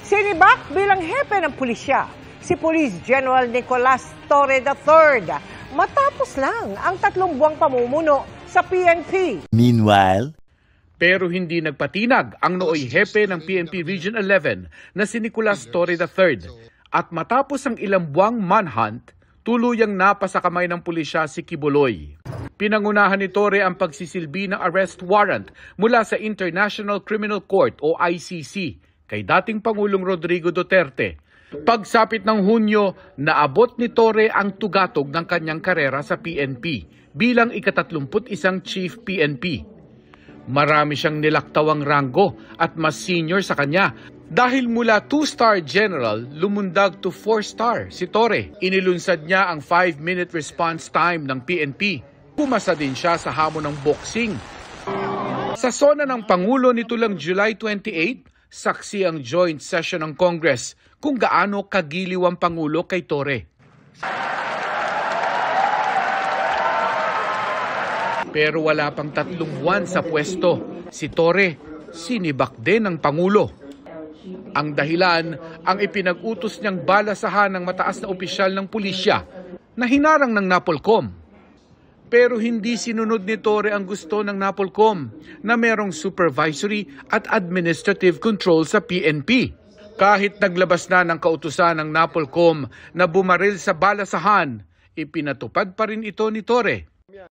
Sinibak bilang hepe ng pulisya si Police General Nicolas Torre III matapos lang ang 3 buwang pamumuno sa PNP. Meanwhile, pero hindi nagpatinag ang nooy hepe ng PNP Region 11 na si Nicolas Torre III. At matapos ang ilang buwang manhunt, tuluyang napa sa kamay ng pulisya si Quiboloy. Pinangunahan ni Torre ang pagsisilbi ng arrest warrant mula sa International Criminal Court o ICC kay dating Pangulong Rodrigo Duterte. Pagsapit ng Hunyo, naabot ni Torre ang tugatog ng kanyang karera sa PNP bilang ika-31 Chief PNP. Marami siyang nilaktawang ranggo at mas senior sa kanya dahil mula 2-star general lumundag to 4-star si Torre. Inilunsad niya ang 5-minute response time ng PNP. Pumasa din siya sa hamon ng boxing. Sa sona ng Pangulo nito lang July 28, saksi ang joint session ng Congress kung gaano kagiliw ang Pangulo kay Torre. Pero wala pang 3 buwan sa pwesto, si Torre sinibak din ng Pangulo. Ang dahilan, ang ipinag-utos niyang balasahan ng mataas na opisyal ng pulisya na hinarang ng NAPOLCOM. Pero hindi sinunod ni Torre ang gusto ng NAPOLCOM na merong supervisory at administrative control sa PNP. Kahit naglabas na ng kautusan ng NAPOLCOM na bumaril sa balasahan, ipinatupad pa rin ito ni Torre.